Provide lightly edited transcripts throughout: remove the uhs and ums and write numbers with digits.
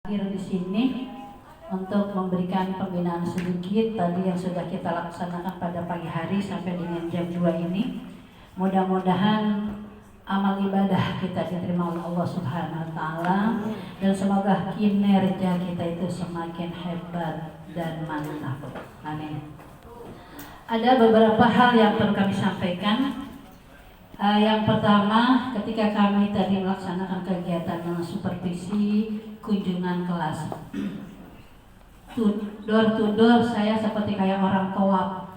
Akhir di sini untuk memberikan pembinaan sedikit tadi yang sudah kita laksanakan pada pagi hari sampai dengan jam 2 ini. Mudah-mudahan amal ibadah kita diterima oleh Allah Subhanahu wa taala dan semoga kinerja kita itu semakin hebat dan mantap. Amin. Ada beberapa hal yang perlu kami sampaikan. Yang pertama, ketika kami tadi melaksanakan kegiatan supervisi kunjungan kelas, door to door, saya seperti kayak orang tua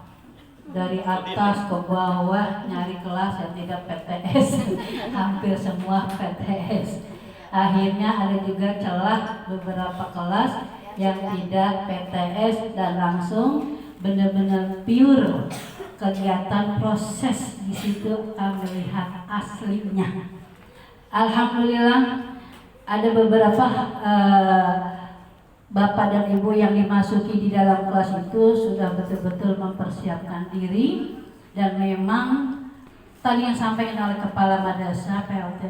dari atas ke bawah nyari kelas yang tidak PTS. Hampir semua PTS. Akhirnya ada juga celah beberapa kelas yang tidak PTS dan langsung benar-benar pure kegiatan proses di situ melihat aslinya. Alhamdulillah ada beberapa bapak dan ibu yang dimasuki di dalam kelas itu sudah betul-betul mempersiapkan diri dan memang tadi yang sampaikan oleh kepala madrasah PLT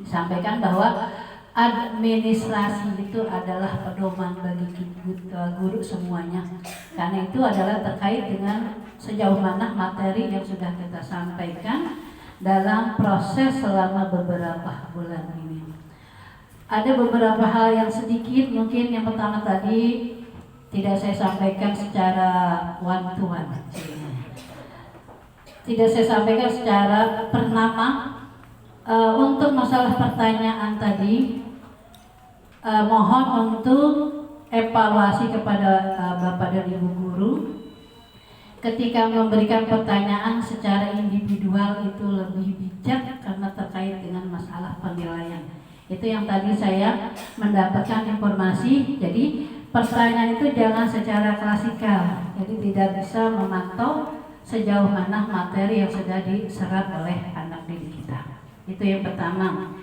disampaikan bahwa administrasi itu adalah pedoman bagi guru semuanya, karena itu adalah terkait dengan sejauh mana materi yang sudah kita sampaikan dalam proses selama beberapa bulan ini. Ada beberapa hal yang sedikit, mungkin yang pertama tadi tidak saya sampaikan secara one to one, tidak saya sampaikan secara per nama. Untuk masalah pertanyaan tadi, mohon untuk evaluasi kepada Bapak dan Ibu guru ketika memberikan pertanyaan secara individual itu lebih bijak karena terkait dengan masalah penilaian. Itu yang tadi saya mendapatkan informasi. Jadi pertanyaan itu jangan secara klasikal, jadi tidak bisa memantau sejauh mana materi yang sudah diserap oleh anak didik kita. Itu yang pertama.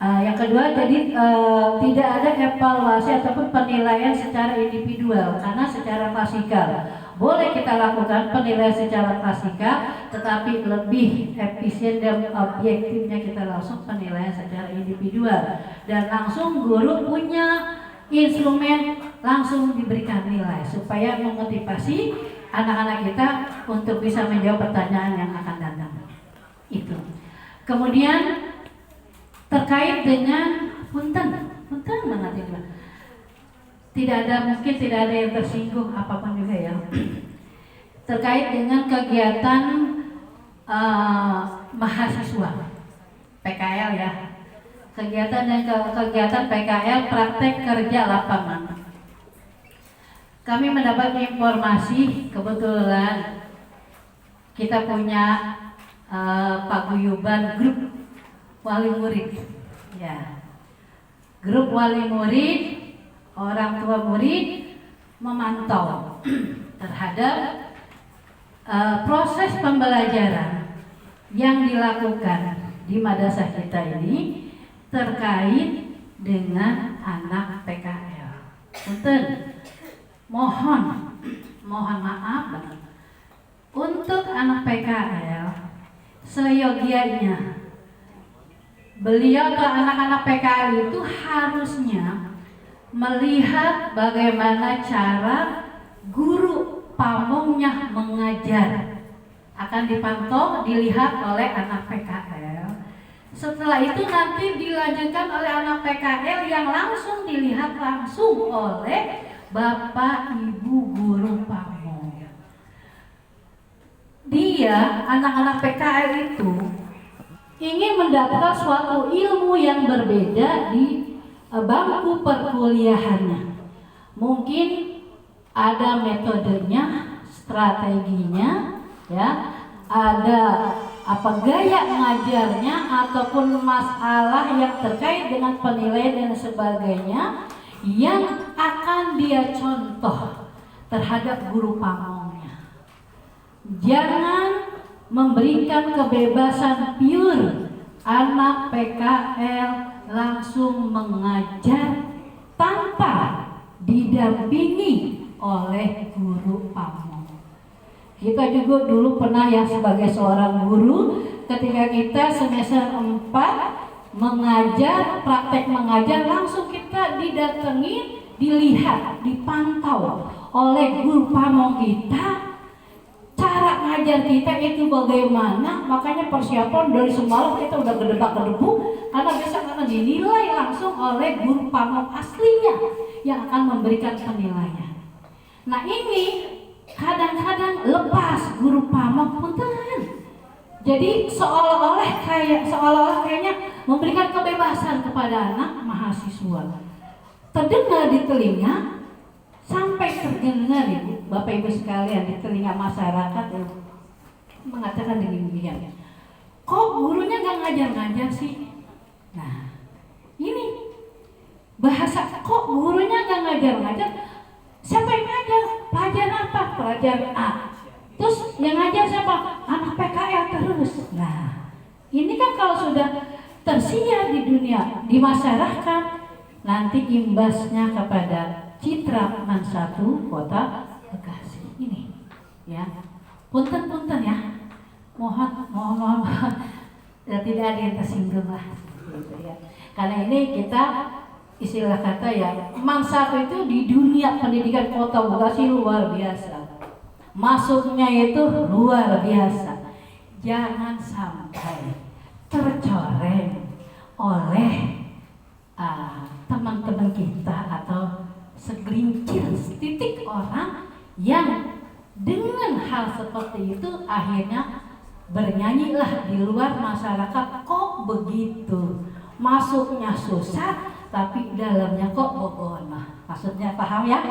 Yang kedua, jadi tidak ada evaluasi ataupun penilaian secara individual karena secara klasikal boleh kita lakukan penilaian secara klasikal, tetapi lebih efisien dan objektifnya kita langsung penilaian secara individual dan langsung guru punya instrumen langsung diberikan nilai supaya memotivasi anak-anak kita untuk bisa menjawab pertanyaan yang akan datang. Itu. Kemudian terkait dengan punten banget ini, tidak ada yang tersinggung apapun juga ya. Terkait dengan kegiatan mahasiswa PKL ya, kegiatan PKL praktek kerja lapangan. Kami mendapat informasi, kebetulan kita punya paguyuban grup wali murid, ya. Grup wali murid, orang tua murid memantau terhadap proses pembelajaran yang dilakukan di madrasah kita ini terkait dengan anak PKL. Punten, mohon maaf untuk anak PKL. Seyogianya beliau ke anak-anak PKL itu harusnya melihat bagaimana cara guru pamongnya mengajar, akan dipantau, dilihat oleh anak PKL. Setelah itu nanti dilanjutkan oleh anak PKL yang langsung dilihat langsung oleh Bapak Ibu guru pamong. Dia, anak-anak PKL itu ingin mendapatkan suatu ilmu yang berbeda di bangku perkuliahannya. Mungkin ada metodenya, strateginya, ya, ada gaya ngajarnya ataupun masalah yang terkait dengan penilaian dan sebagainya yang akan dia contoh terhadap guru pamongnya. Jangan memberikan kebebasan pure anak PKL langsung mengajar tanpa didampingi oleh guru pamong. Kita juga dulu pernah ya sebagai seorang guru, ketika kita semester 4 mengajar, praktek mengajar, langsung kita bisa didatangi, dilihat, dipantau oleh guru pamong kita. Cara ngajar kita itu bagaimana, makanya persiapan dari semalam kita udah gedebak-gedebu karena besok akan dinilai langsung oleh guru pamong aslinya yang akan memberikan penilaian. Nah ini kadang-kadang lepas guru pamong punten. Jadi seolah-olah kayaknya memberikan kebebasan kepada anak mahasiswa. Terdengar di telinga, sampai terdengar Ibu, Bapak Ibu sekalian, di telinga masyarakat yang mengatakan demikian. Kok gurunya nggak ngajar-ngajar sih? Nah, ini bahasa kok gurunya nggak ngajar-ngajar. Siapa yang ngajar? Pelajar apa? Pelajar A. Terus yang ngajar siapa? Anak PKL terus. Nah, ini kan kalau sudah tersiar di dunia, di masyarakat, nanti imbasnya kepada citra Man1 Kota Bekasi ini, ya. Punten ya. Mohon ya, tidak ada yang tersinggung lah, gitu ya. Karena ini kita istilah kata ya, Man1 itu di dunia pendidikan Kota Bekasi luar biasa. Masuknya itu luar biasa. Jangan sampai tercoreng oleh teman-teman kita atau segelintir titik orang yang dengan hal seperti itu akhirnya bernyanyilah di luar masyarakat, kok begitu, masuknya susah tapi dalamnya kok bogono. Maksudnya paham ya?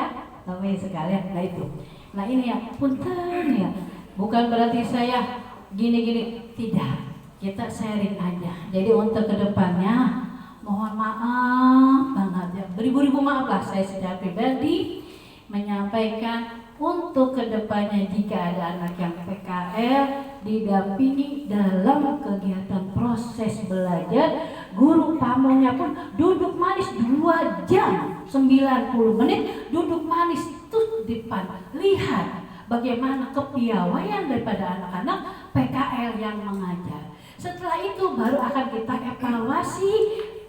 Tapi sekalian, nah itu. Nah ini ya, punten ya. Bukan berarti saya gini-gini, tidak. Kita sharing aja. Jadi untuk kedepannya, mohon maaf banget ya. Beribu-ribu maaf lah saya secara pribadi menyampaikan untuk kedepannya jika ada anak yang PKL didampingi dalam kegiatan proses belajar, guru pamongnya pun duduk manis 2 jam 90 menit duduk manis tuh depan, lihat bagaimana kepiawaian daripada anak-anak PKL yang mengajar. Setelah itu baru akan kita evaluasi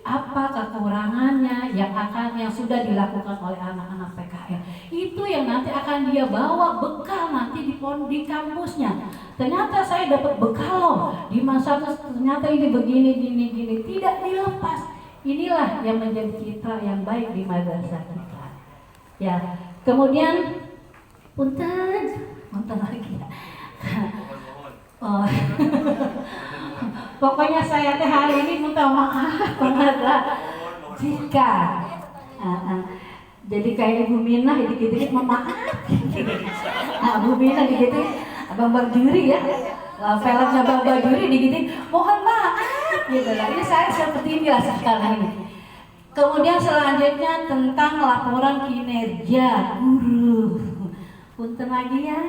apa kekurangannya yang sudah dilakukan oleh anak-anak PKL. Itu yang nanti akan dia bawa bekal nanti di kampusnya. Ternyata saya dapat bekal loh di masa ternyata ini begini gini tidak dilepas. Inilah yang menjadi citra yang baik di madrasah kita. Ya, kemudian punten lagi ya. Oh. Pokoknya saya teh hari ini minta maaf banget lah jika jadi kayak Ibu Minah dikit-dikit maaf. Bu Minah dikit-dikit Bang Juri ya, filmnya Bang Juri dikit-dikit mohon maaf gitu lah. Ini saya seperti inilah sekarang ini. Kemudian selanjutnya tentang laporan kinerja guru. Punten lagi ya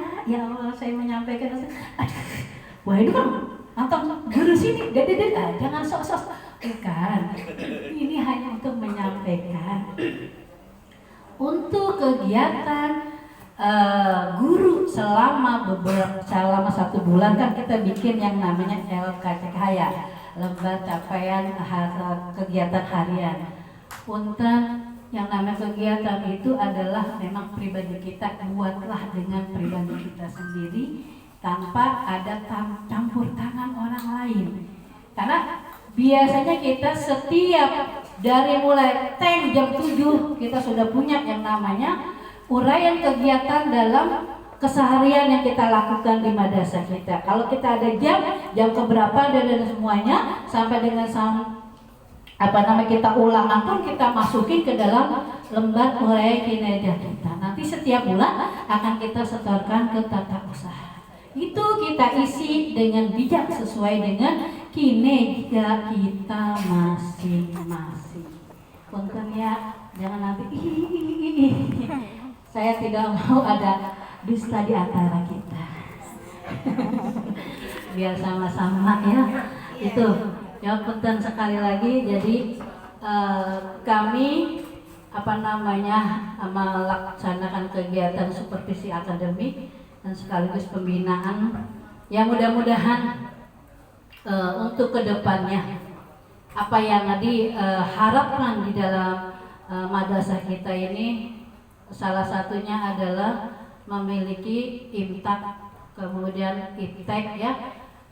Allah saya menyampaikan. Wah itu kan atau guru sini, jangan sok-sok. Bukan, ini hanya untuk menyampaikan untuk kegiatan guru selama 1 bulan kan kita bikin yang namanya LKCK ya, lembar capaian kegiatan harian. Punten, yang namanya kegiatan itu adalah memang pribadi kita, buatlah dengan pribadi kita sendiri tanpa ada campur tangan orang lain. Karena biasanya kita setiap dari mulai jam 7 kita sudah punya yang namanya uraian kegiatan dalam keseharian yang kita lakukan di madrasah kita. Kalau kita ada jam keberapa dan semuanya sampai dengan kita ulangan pun kita masukin ke dalam lembar uraian kinerja kita. Nanti setiap bulan akan kita setorkan ke tata usaha. Itu kita isi dengan bijak sesuai dengan kinerja kita masing-masing. Punten ya, jangan nanti saya tidak mau ada dusta di antara kita. Biar sama-sama ya. Itu ya, punten sekali lagi. Jadi kami melaksanakan kegiatan supervisi akademik dan sekaligus pembinaan yang mudah-mudahan untuk kedepannya apa yang diharapkan di dalam madrasah kita ini salah satunya adalah memiliki imtak, kemudian iptek ya,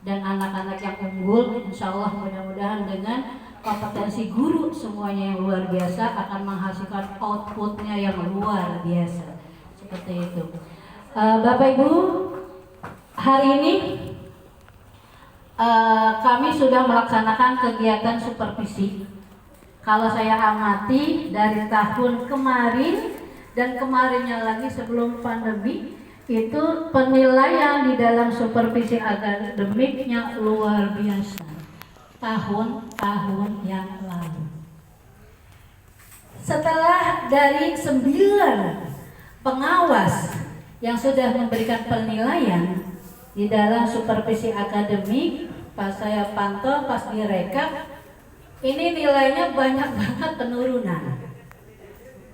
dan anak-anak yang unggul. Insya Allah mudah-mudahan dengan kompetensi guru semuanya yang luar biasa akan menghasilkan outputnya yang luar biasa. Seperti itu. Bapak Ibu, hari ini kami sudah melaksanakan kegiatan supervisi. Kalau saya amati dari tahun kemarin dan kemarinnya lagi sebelum pandemi, itu penilaian di dalam supervisi akademiknya luar biasa. Tahun-tahun yang lalu. Setelah dari 9 pengawas yang sudah memberikan penilaian di dalam supervisi akademik, pas saya pantau, pas direkap, ini nilainya banyak banget penurunan.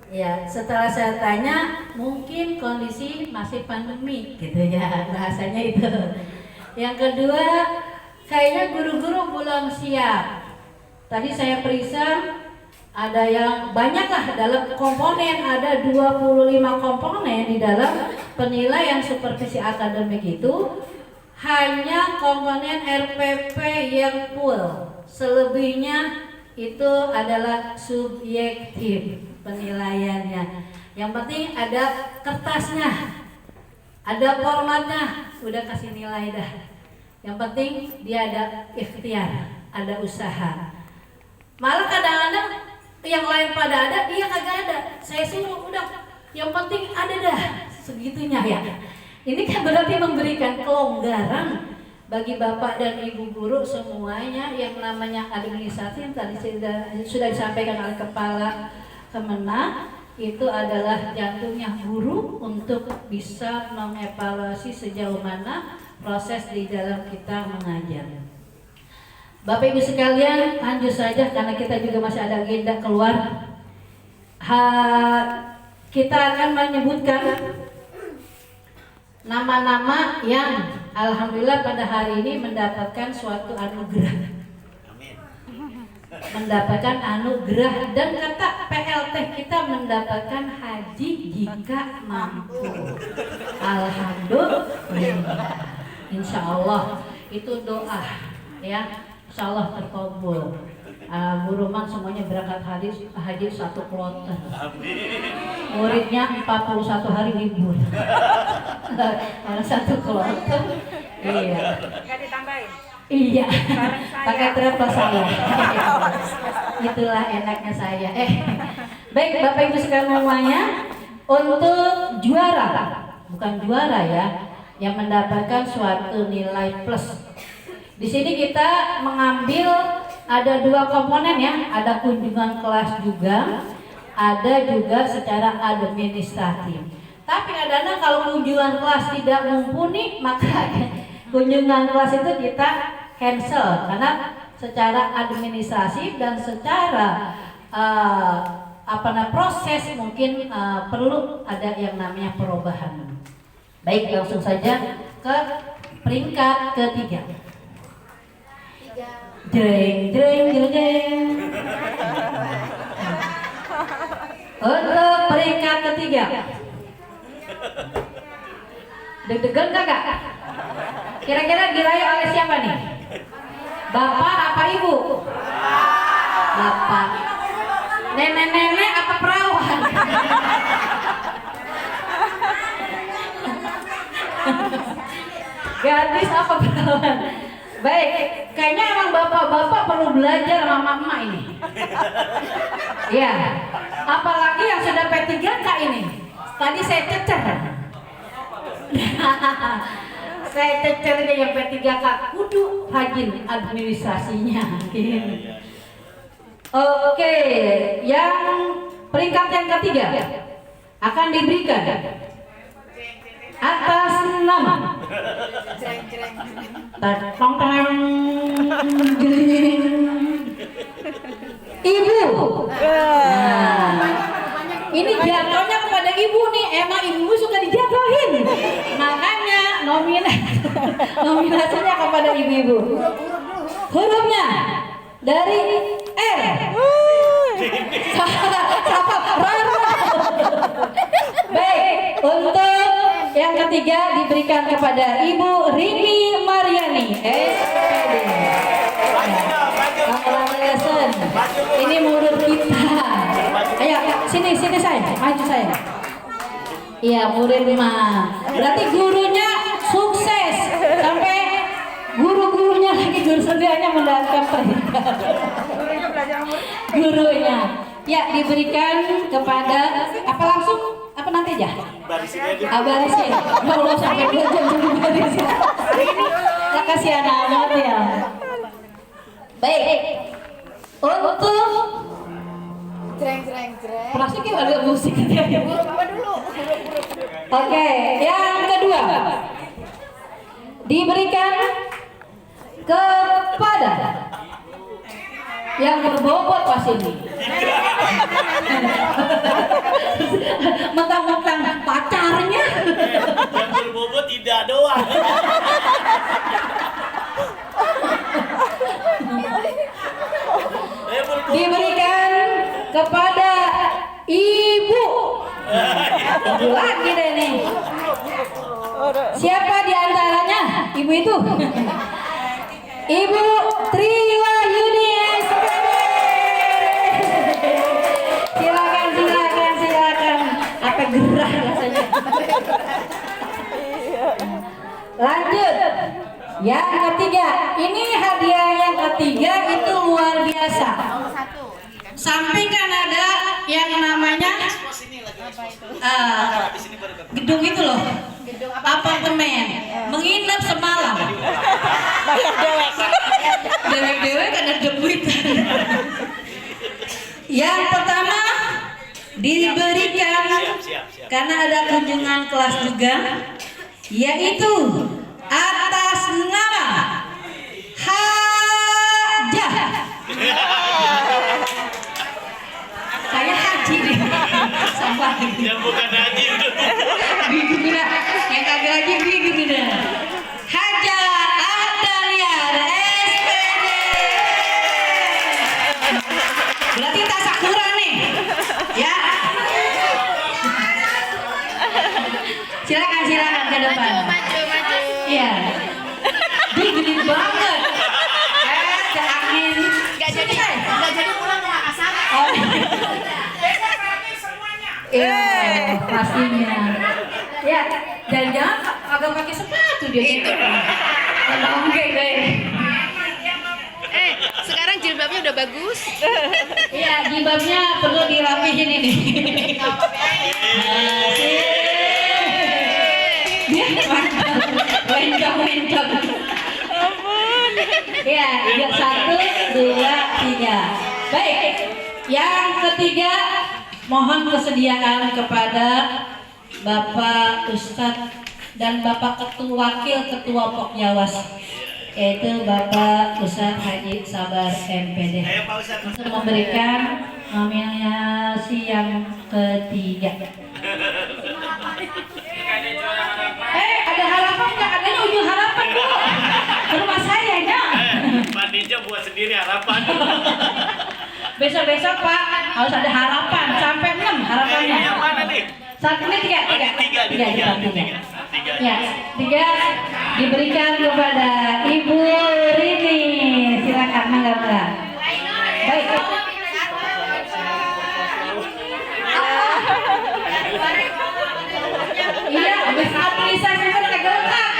Ya, setelah saya tanya, mungkin kondisi masih pandemi, gitu ya, bahasanya itu. Yang kedua, kayaknya guru-guru belum siap. Tadi saya periksa, ada yang banyak lah dalam komponen, ada 25 komponen di dalam penilaian supervisi akademik itu. Hanya komponen RPP yang full, selebihnya itu adalah subjektif penilaiannya. Yang penting ada kertasnya, ada formatnya, udah kasih nilai dah. Yang penting dia ada ikhtiar, ada usaha. Malah kadang-kadang yang lain pada ada, dia kagak ada. Saya suruh udah, yang penting ada dah, segitunya ya. Ini kan berarti memberikan kelonggaran bagi Bapak dan Ibu guru semuanya. Yang namanya administrasi yang tadi sudah disampaikan oleh Kepala Kemenag, itu adalah jantungnya guru untuk bisa mengevaluasi sejauh mana proses di dalam kita mengajar. Bapak Ibu sekalian, lanjut saja karena kita juga masih ada agenda keluar. Kita akan menyebutkan nama-nama yang alhamdulillah pada hari ini mendapatkan suatu anugerah. Mendapatkan anugerah, dan kata PLT kita mendapatkan haji jika mampu. Alhamdulillah. Insya Allah itu doa ya, insya Allah terkabul. Guru man semuanya berangkat haji 1 kloter. Muridnya 41 hari libur. Ada 1 kloter. Iya. Enggak ditambahin. Iya. Pakai travel saya. Itulah enaknya saya. Baik Bapak Ibu sekalian semuanya, untuk juara, bukan juara ya, yang mendapatkan suatu nilai plus. Di sini kita mengambil ada 2 komponen ya, ada kunjungan kelas juga, ada juga secara administratif. Tapi kadang-kadang kalau kunjungan kelas tidak mumpuni, maka kunjungan kelas itu kita cancel karena secara administrasi dan secara proses mungkin perlu ada yang namanya perubahan. Baik, langsung saja ke peringkat ketiga. Jreng jreng jreng. Untuk peringkat ketiga. Deg-degan kakak? Kira-kira diraih oleh siapa nih? Bapak apa ibu? Bapak. Nenek-nenek apa perawan? Gadis apa perawan? Baik, kayaknya emang bapak-bapak perlu belajar sama mama ini. Ya, apalagi yang sudah P3K ini. Tadi saya cecer. Saya cecer aja yang P3K, kudu rajin administrasinya. Oke, yang peringkat yang ketiga akan diberikan atas nama Ibu. Ini jatuhnya kepada ibu nih, emang ibu suka dijatuhin, makanya nominasinya kepada ibu-ibu. Hurufnya dari R. Siapa? Rara. Baik, untuk yang ketiga diberikan kepada Ibu Rini Mariani, SPD. Ini murid kita. Ayo, sini saya, maju saya. Iya, murid mah. Berarti gurunya sukses sampai guru-gurunya lagi guru sendirinya mendapatkan peringkat. Gurunya. Ya, diberikan kepada apa langsung? Apa nanti aja? Barisin aja. Barisin. Ya Allah, sampai 2 jam barisin. Kasihan amat ya. Baik. Untuk plastiknya agak musik. Apa dulu? Oke, yang kedua diberikan kepada yang berbobot pas ini. Mentang-mentang pacarnya. Yang berbobot tidak doang. Diberikan kepada ibu. Ibu lagi deh nih. Siapa di antaranya ibu itu? Ibu Triwayuni SPD. Silakan. Apa gerah rasanya? Lanjut. Yang ketiga, ini hadiah yang ketiga itu luar biasa. Samping kan ada yang namanya gedung itu loh, apartemen, menginap semalam. Dewek ada duit. Yang pertama diberikan karena ada kunjungan kelas juga, yaitu atas nama Hajah. Saya haji nih. Sampah. Yang bukan haji udah. Bingung dah. Yang kagak haji bingung dah. Hajah Adalia SPD. Berarti tak sakura nih. Ya. Silakan ke depan. Maju. Iya. Dia gede banget. Ada angin. Gak jadi pulang ke Makassar. Oh. Iya, pastinya. Ya, dan jangan agak pakai sepatu dia gitu. Enggak deh. Sekarang jilbabnya udah bagus. Iya, jilbabnya perlu dirapihin ini. Wencong. Iya, 1, 2, 3. Baik. Yang ketiga, mohon kesediaan kepada Bapak Ustadz dan Bapak Wakil Ketua Pokjawas, yaitu Bapak Ustadz Haji Sabar MPD, untuk memberikan nominasi yang ketiga. Ada harapan nggak? Adanya ujung harapan Bu. Ke rumah saya ya. Mandinya buat sendiri harapan. Besok-besok Pak harus ada harapan sampai 6 harapannya. Yang mana nih? Saat ini tiga. Ya, 3 diberikan kepada Ibu Rini. Silakan mangga. Baik. Iya, habis apresiasi kan agak lengkap.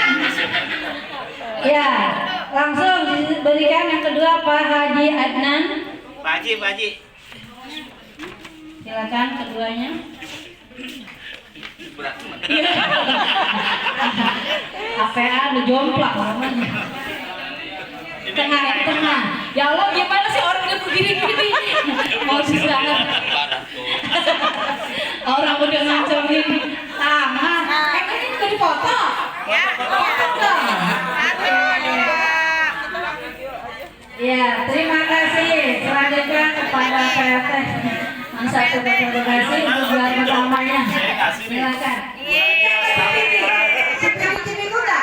Ya, langsung diberikan yang kedua Pak Haji Adnan. Pak Haji. Silakan keduanya. Berat. APA lu jomplak namanya. Tengah. Ya Allah, gimana sih orang udah begini-gini? Mau diserang. Orang udah ngancengin tangan. Ini udah dipoto. Ya. Ya, terima kasih. Selanjutnya kepada PRT. Satu kasih untuk buat pertamanya. Silakan. Cipin kuda.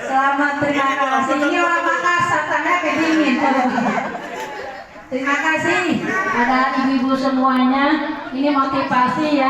Selamat, terima kasih. Ini orang Makassar, tanah kedingin. Terima kasih ada ibu-ibu semuanya. Ini motivasi ya.